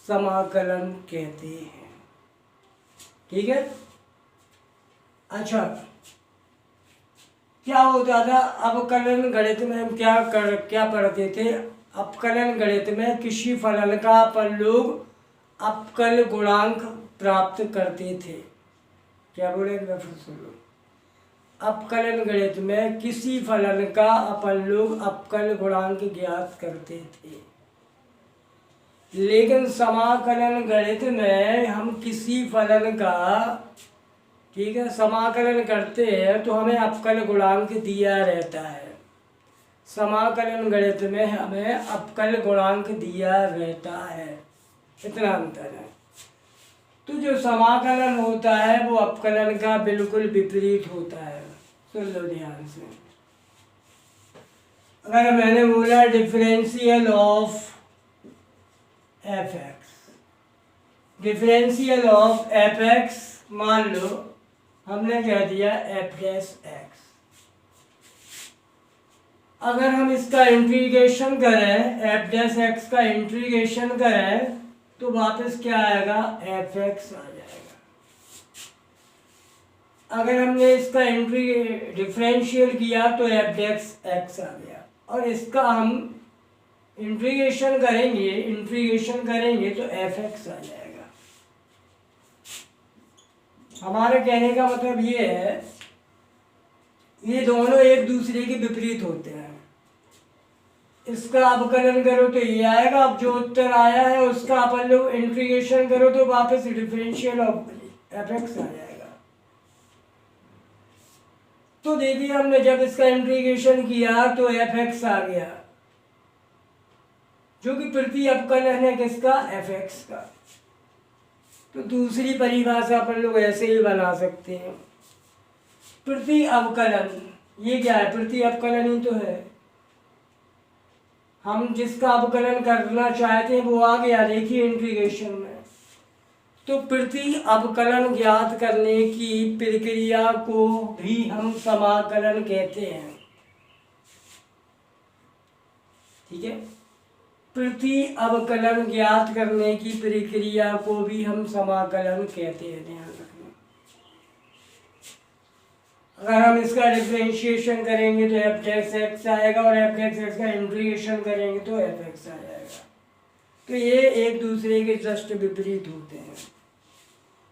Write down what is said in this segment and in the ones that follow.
समाकलन कहते हैं। ठीक है। अच्छा, क्या होता था अवकलन गणित में? हम क्या पढ़ते थे? अवकलन गणित में किसी फलन का अपन लोग अवकल गुणांक प्राप्त करते थे। क्या बोले, फिर सुन लो। अवकलन गणित में किसी फलन का अपन लोग अवकल गुणांक ज्ञात करते थे, लेकिन समाकलन गणित में हम किसी फलन का, ठीक है, समाकलन करते हैं तो हमें अवकल गुणांक दिया रहता है। समाकलन गणित में हमें अवकल गुणांक दिया रहता है, इतना अंतर है। तो जो समाकलन होता है वो अवकलन का बिल्कुल विपरीत होता है। सुन लो ध्यान से। अगर मैंने बोला differential of f x, differential of f x, मान लो हमने कह दिया एफ डैश एक्स। अगर हम इसका इंटीग्रेशन करें, एफ डैश एक्स का इंटीग्रेशन करें, तो वापस क्या आएगा? एफ एक्स आ जाएगा। अगर हमने इसका डिफरेंशियल किया तो एफ डैश एक्स आ गया, और इसका हम इंटीग्रेशन करेंगे तो एफ एक्स आ जाएगा। हमारे कहने का मतलब ये है, ये दोनों एक दूसरे के विपरीत होते हैं। इसका अवकलन करो तो ये आएगा, अब जो उत्तर आया है उसका अपन लोग इंटीग्रेशन करो तो वापस डिफरेंशियल ऑफ एफ एक्स आ जाएगा। तो देखिए, हमने जब इसका इंटीग्रेशन किया तो एफ एक्स आ गया, जो कि प्रति अवकलन है किसका? एफ एक्स का। तो दूसरी परिभाषा अपन लोग ऐसे ही बना सकते हैं, प्रति अवकलन। ये क्या है? प्रति अवकलन ही तो है। हम जिसका अवकलन करना चाहते हैं वो आ गया, देखिए इंटीग्रेशन में। तो प्रति अवकलन ज्ञात करने की प्रक्रिया को भी हम समाकलन कहते हैं। ठीक है, प्रति अवकलन ज्ञात करने की प्रक्रिया को भी हम समाकलन कहते हैं, ध्यान रखना। अगर हम इसका डिफरेंशिएशन करेंगे तो एफ डैश एक्स आएगा, और एफ डैश एक्स का इंटीग्रेशन करेंगे तो एफ एक्स आ जाएगा। तो ये एक दूसरे के जस्ट विपरीत होते हैं,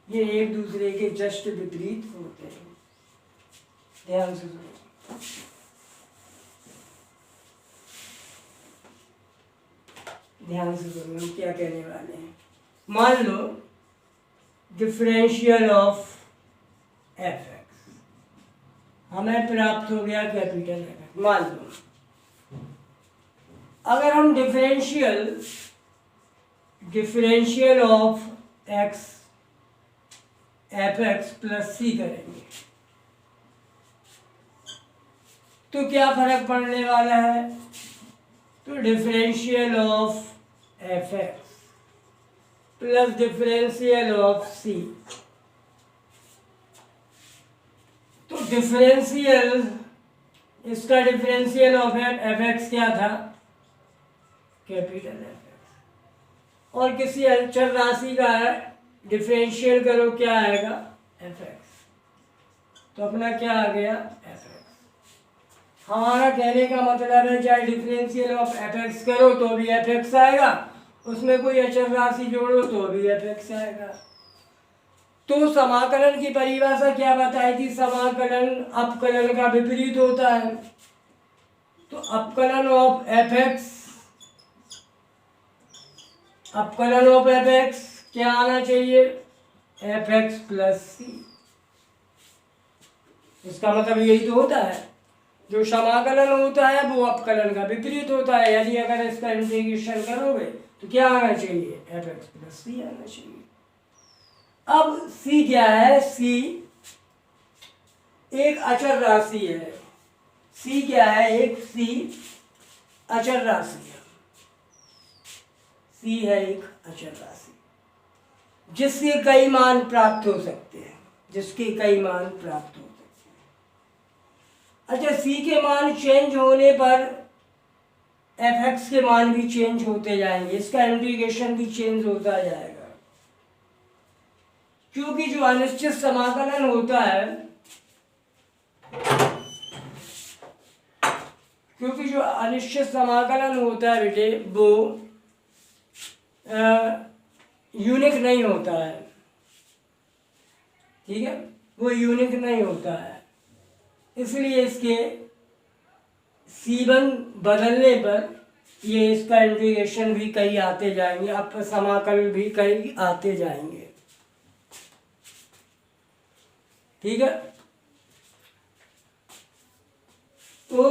ये एक दूसरे के जस्ट विपरीत होते हैं। ध्यान से सुनो। ध्यान से सुनो हम क्या कहने वाले हैं। मान लो डिफरेंशियल ऑफ एफ एक्स हमें प्राप्त हो गया कैपिटल एफ एक्स। मान लो अगर हम differential of x f x plus c करेंगे तो क्या फर्क पड़ने वाला है? तो differential of f x plus differential of c. तो डिफरेंशियल, इसका डिफरेंशियल ऑफ एफ एक्स क्या था? Capital f x. और किसी अचर राशि का डिफरेंशियल करो, क्या आएगा? F x. तो अपना क्या आ गया? F x. हमारा कहने का मतलब है चाहे डिफरेंशियल ऑफ एफ एक्स करो तो भी एफ एक्स आएगा, उसमें कोई अचर राशि जोड़ो तो भी एफ एक्स आएगा। तो समाकलन की परिभाषा क्या बताई थी? समाकलन अपकलन का विपरीत होता है। तो अपकलन ऑफ एफ एक्स, अपकलन ऑफ एफ एक्स क्या आना चाहिए? F x plus c. इसका मतलब यही तो होता है, जो समाकलन होता है वो अपकलन का विपरीत होता है। यदि अगर इसका इंटीग्रेशन करोगे तो क्या आना चाहिए? एफ एक्स प्लस सी आना चाहिए। अब सी क्या है? सी एक अचर राशि है। सी क्या है? एक सी अचर राशि है। सी है एक अचर राशि जिसके कई मान प्राप्त हो सकते हैं, जिसके कई मान प्राप्त हो सकते हैं। अच्छा, सी के मान चेंज होने पर एफ एक्स के मान भी चेंज होते जाएंगे, इसका इंटीग्रेशन भी चेंज होता जाएगा, क्योंकि जो अनिश्चित समाकलन होता है, क्योंकि जो अनिश्चित समाकलन होता है बेटे वो यूनिक नहीं होता है, ठीक है, वो यूनिक नहीं होता है, इसलिए इसके C1 बदलने पर ये इसका इंटीग्रेशन भी कई आते जाएंगे, अब समाकल भी कई आते जाएंगे, ठीक है। तो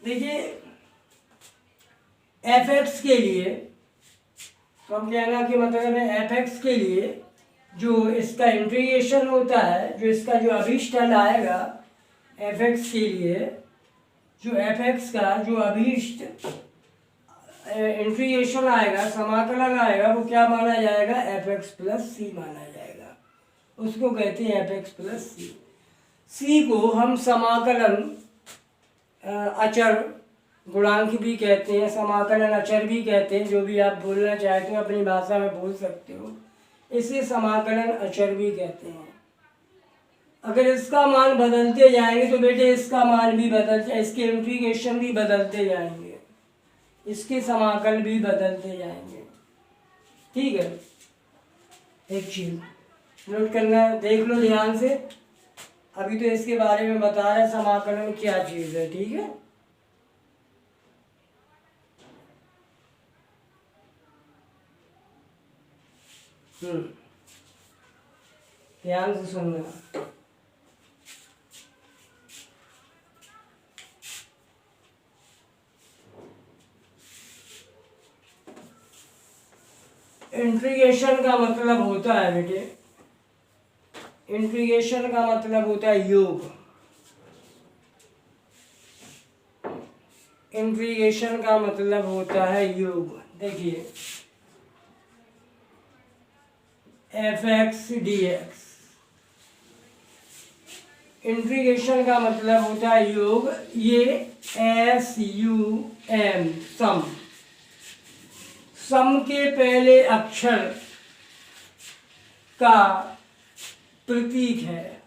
देखिए एफ एक्स के लिए, तो हम कहना कि मतलब है एफ एक्स के लिए जो इसका इंटीग्रेशन होता है, जो इसका जो अभीष्ट हल आएगा एफ एक्स के लिए, जो एफ एक्स का जो अभीष्ट इंटीग्रेशन आएगा, समाकलन आएगा, वो क्या माना जाएगा, एफ एक्स प्लस सी माना जाएगा, उसको कहते हैं एफ एक्स प्लस सी। सी को हम समाकलन अचर गुणांक भी कहते हैं, समाकलन अचर भी कहते हैं, जो भी आप बोलना चाहते हो अपनी भाषा में बोल सकते हो, इसे समाकलन अचर भी कहते हैं। अगर इसका मान बदलते जाएंगे तो बेटे इसका मान भी बदल जाए, इसके इंटीग्रेशन भी बदलते जाएंगे, इसके समाकल भी बदलते जाएंगे, ठीक है। एक चीज नोट करना, देख लो ध्यान से, अभी तो इसके बारे में बता रहे समाकलन क्या चीज है, ठीक है। ध्यान से सुनना, इंटीग्रेशन का मतलब होता है बेटे, इंटीग्रेशन का मतलब होता है योग, इंटीग्रेशन का मतलब होता है योग। देखिए F x D x, integration का मतलब होता है योग, ये एस यू एम सम, सम के पहले अक्षर का प्रतीक है,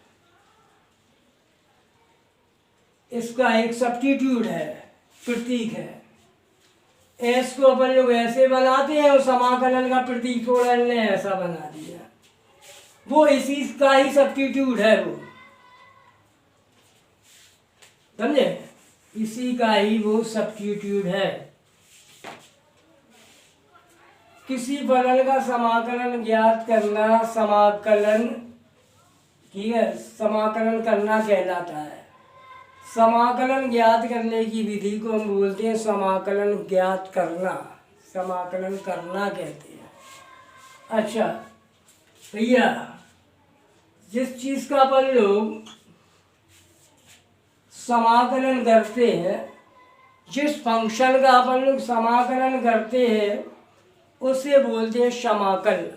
इसका एक सब्स्टिट्यूट है, प्रतीक है। एस को अपन लोग ऐसे बनाते हैं और समाकलन का प्रतीक थोड़ा ने ऐसा बना दिया, वो इसी का ही सब्स्टिट्यूट है, वो समझे, इसी का ही वो सब्स्टिट्यूट है। किसी फलन का समाकलन ज्ञात करना समाकलन, ठीक है, समाकलन करना कहलाता है। समाकलन ज्ञात करने की विधि को हम बोलते हैं समाकलन ज्ञात करना, समाकलन करना कहते हैं। अच्छा भैया, जिस चीज का अपन लोग समाकलन करते हैं, जिस फंक्शन का अपन लोग समाकलन करते हैं, उसे बोलते हैं समाकल,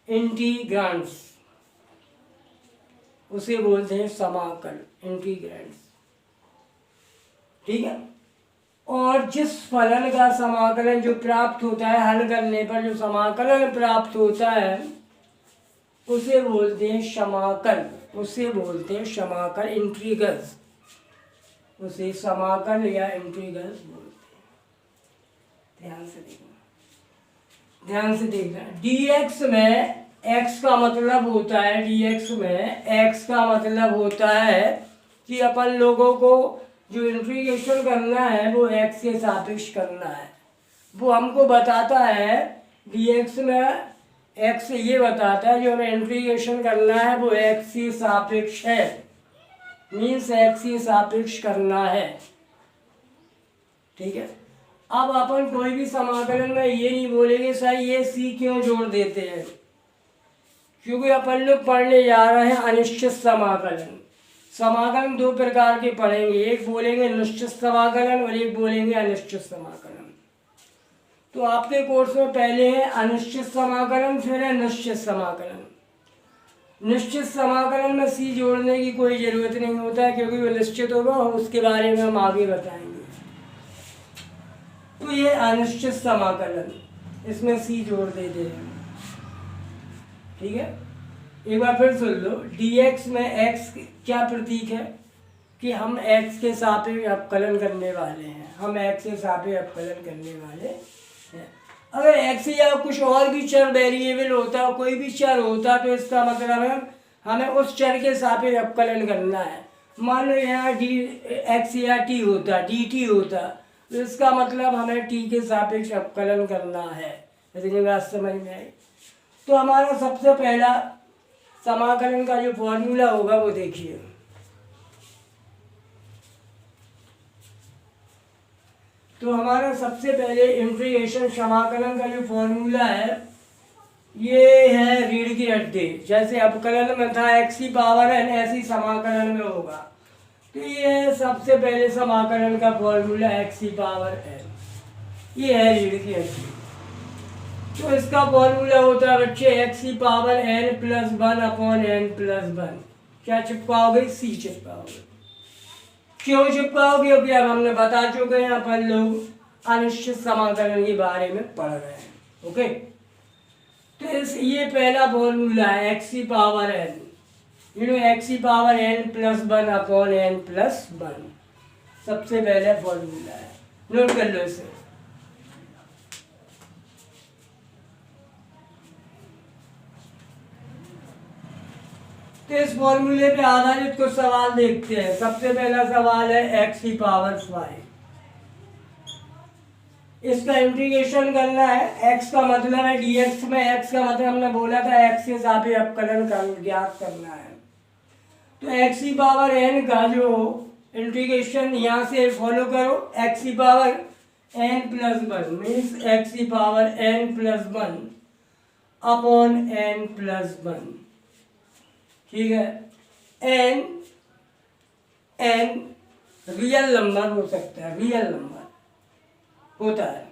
इंटीग्रांड्स, उसे बोलते हैं समाकल, इंटीग्रांड्स, ठीक है। और जिस फलन का समाकलन जो प्राप्त होता है, हल करने पर जो समाकलन प्राप्त होता है, उसे बोलते हैं समाकल, उसे बोलते हैं समाकल, इंटीग्रल्स, उसे समाकल या इंटीग्रल्स बोलते हैं। ध्यान से देखना, ध्यान से देखना। dx में x का मतलब होता है, dx में x का मतलब होता है कि अपन लोगों को जो इंटीग्रेशन करना है वो x के सापेक्ष करना है। वो हमको बताता है dx में x ये बताता है जो हमें इंटीग्रेशन करना है वो x के सापेक्ष है, मीन्स x के सापेक्ष करना है, ठीक है। अब अपन कोई भी समाकलन में ये नहीं बोलेंगे सर ये c क्यों जोड़ देते हैं, क्योंकि अपन लोग पढ़ने जा रहे हैं अनिश्चित समाकलन। समाकलन दो प्रकार के पढ़ेंगे, एक बोलेंगे निश्चित समाकलन और एक बोलेंगे अनिश्चित समाकलन। तो आपके कोर्स में पहले है अनिश्चित समाकलन, फिर है निश्चित समाकलन। निश्चित समाकलन में सी जोड़ने की कोई ज़रूरत नहीं होता है, क्योंकि वो निश्चित होगा और उसके बारे में हम आगे बताएंगे। तो ये अनिश्चित समाकलन, इसमें सी जोड़ देते हैं, ठीक है। एक बार फिर सुन लो, dx में x क्या प्रतीक है कि हम x के सापेक्ष अवकलन करने वाले हैं, हम x के सापेक्ष अवकलन करने वाले हैं। अगर x या कुछ और भी चर वेरिएबल होता, कोई भी चर होता, तो इसका मतलब है हमें उस चर के सापेक्ष अवकलन करना है। मान लो यहाँ x या t होता, dt होता, तो इसका मतलब हमें t के सापेक्ष अवकलन करना है। इतनी बात समझ में आई। तो हमारा सबसे पहला समाकलन का जो फॉर्मूला होगा वो देखिए। तो हमारा सबसे पहले इंटीग्रेशन समाकलन का जो फॉर्मूला है ये है रीढ़ की हड्डी। जैसे अवकलन में था x की पावर n, ऐसी समाकलन में होगा। तो ये सबसे पहले समाकलन का फॉर्मूला x की पावर n, ये है रीढ़ की हड्डी। तो इसका फॉर्मूला होता है बच्चे x की power n plus 1 upon n plus 1। क्या चिपकाओगे? c चिपकाओगे। क्यों चिपकाओगे? क्योंकि अब हमने बता चुके हैं, अपन लोग अनिश्चित समाकलन के बारे में पढ़ रहे हैं। ओके, तो ये पहला फॉर्मूला है x की पावर n, x की power n plus 1 upon n plus 1, सबसे पहला फॉर्मूला है। नोट कर लो इसे। तो इस फॉर्मूले पे आधारित कुछ सवाल देखते हैं। सबसे पहला सवाल है x की पावर 5, इसका इंटीग्रेशन करना है। x का मतलब है dx में, x का मतलब हमने बोला था x के सापेक्ष अवकलन ज्ञात करना है। तो x की पावर n का जो इंटीग्रेशन यहाँ से फॉलो करो, x की power n plus 1 means x की power n plus 1 upon n plus 1, ठीक है। n रियल नंबर हो सकता है, रियल नंबर होता है,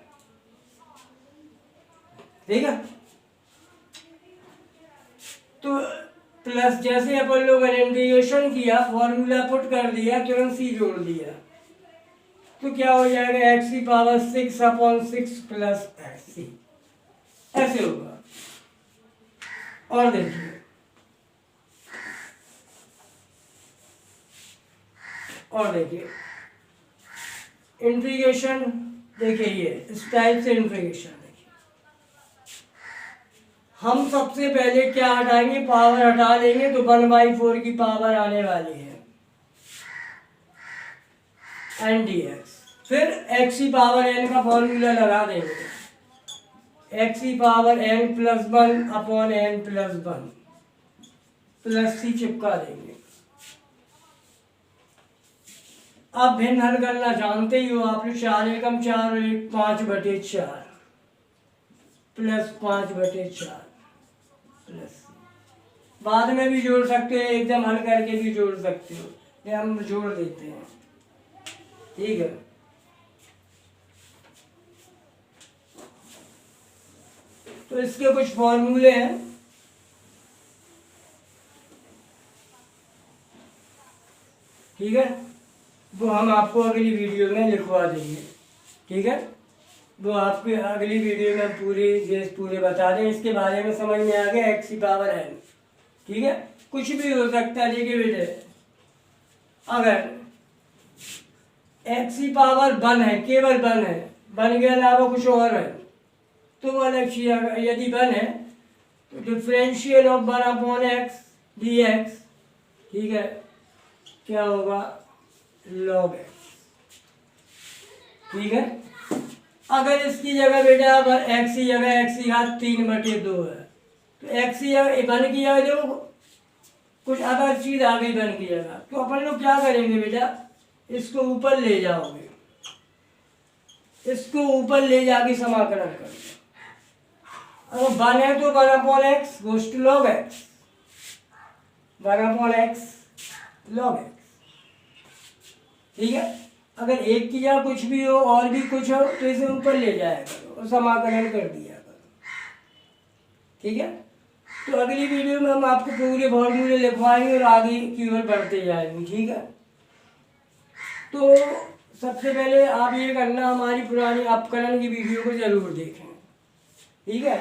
ठीक है। तो प्लस जैसे अपन लोगों ने इंटीग्रेशन किया, फॉर्मूला पुट कर दिया, तुरंत सी जोड़ दिया, तो क्या हो जाएगा? x की पावर 6 अपॉन 6 प्लस x, ऐसे होगा। और देखिए, और देखिए इंटीग्रेशन, देखिए ये इस टाइप से इंटीग्रेशन। देखिए हम सबसे पहले क्या हटाएंगे? पावर हटा देंगे तो 1/4 की पावर आने वाली है n dx। फिर x की पावर n का फॉर्मूला लगा देंगे, x की power n plus 1 upon n plus 1 plus c चिपका देंगे। आप भिन्न हल करना जानते ही हो आप लोग। 4 एकम 4 और 1 5/4 प्लस 5/4 प्लस, बाद में भी जोड़ सकते हो, एकदम हल करके भी जोड़ सकते हो, ये हम जोड़ देते हैं, ठीक है। तो इसके कुछ फॉर्मूले हैं, ठीक है, वो हम आपको अगली वीडियो में लिखवा देंगे, ठीक है। वो आपके अगली वीडियो में पूरे बता दें। इसके बारे में समझ में आ गया, x की पावर n, ठीक है। कुछ भी हो सकता है। देखिए बेटे, अगर x की पावर 1 है, केवल 1 है, 1 के अलावा कुछ और है, तो वो अलग चीज। यदि 1 है तो differential of 1 upon x dx, ठीक है, क्या होगा? log x, ठीक है। अगर इसकी जगह बेटा x की जगह x की घात 3/2 है, तो x की जगह 1 की जगह जो कुछ अदर चीज आ गई 1 की जगह, तो अपन लोग क्या करेंगे बेटा? इसको ऊपर ले जाओगे, इसको ऊपर ले जाके समाकलन करोगे। अगर 1 है तो 1 upon x goes to log x, 1 upon x log x, ठीक है। अगर 1 की जगह कुछ भी हो और भी कुछ हो तो इसे ऊपर ले जाया करो और समाकलन कर दिया करो, ठीक है। तो अगली वीडियो में हम आपको पूरे फॉर्मूले लिखवाएंगे और आगे की ओर बढ़ते जाएंगे, ठीक है। तो सबसे पहले आप ये करना, हमारी पुरानी अपकरण की वीडियो को ज़रूर देखें, ठीक है।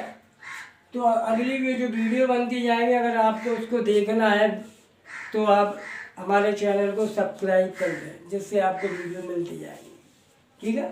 तो अगली भी जो वीडियो बनती जाएगी, अगर आपको उसको देखना है तो आप हमारे चैनल को सब्सक्राइब कर दें, जिससे आपको वीडियो मिलती जाएगी, ठीक है।